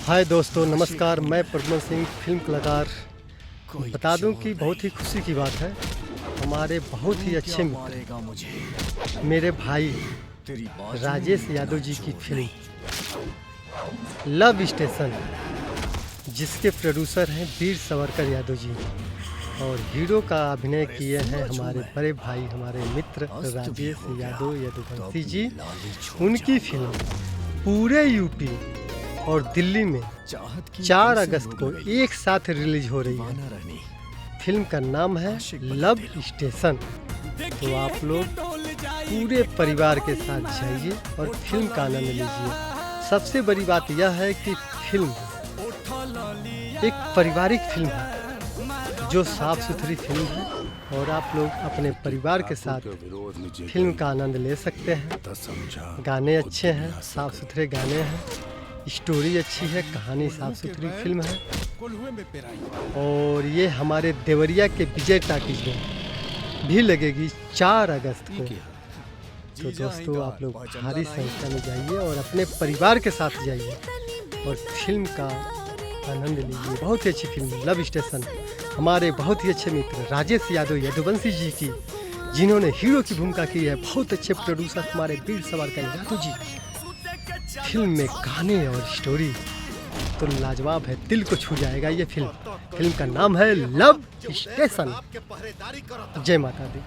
हाय दोस्तों, नमस्कार। मैं प्रद्युमन सिंह, फिल्म कलाकार। बता दूं कि बहुत ही खुशी की बात है, हमारे बहुत ही अच्छे मित्र मेरे भाई राजेश यादव जी की फिल्म लव स्टेशन, जिसके प्रोड्यूसर हैं वीर सावरकर यादव जी, और हीरो का अभिनय किए हैं हमारे बड़े भाई, हमारे मित्र राजेश यादव यदुवंशी जी। उनकी फिल्म पूरे यूपी और दिल्ली में 4 अगस्त को एक साथ रिलीज हो रही है। फिल्म का नाम है लव स्टेशन। तो आप लोग पूरे परिवार के साथ जाइए और फिल्म का आनंद लीजिए। सबसे बड़ी बात यह है कि फिल्म एक पारिवारिक फिल्म है, जो साफ सुथरी फिल्म है, और आप लोग अपने परिवार के साथ फिल्म का आनंद ले सकते हैं। गाने अच्छे हैं, साफ सुथरे गाने हैं, स्टोरी अच्छी है, कहानी साफ सुथरी फिल्म है। और ये हमारे देवरिया के विजय टाकीज में भी लगेगी 4 अगस्त को। तो दोस्तों, आप लोग भारी संख्या में जाइए और अपने परिवार के साथ जाइए और फिल्म का आनंद लीजिए। बहुत ही अच्छी फिल्म लव स्टेशन, हमारे बहुत ही अच्छे मित्र राजेश यादव यदुवंशी जी की, जिन्होंने हीरो की भूमिका की है। बहुत अच्छे प्रोड्यूसर हमारे वीर सावरकर यादव जी। फिल्म में गाने और स्टोरी तो लाजवाब है, दिल को छू जाएगा ये फिल्म। फिल्म का नाम है लव स्टेशन। जय माता दी।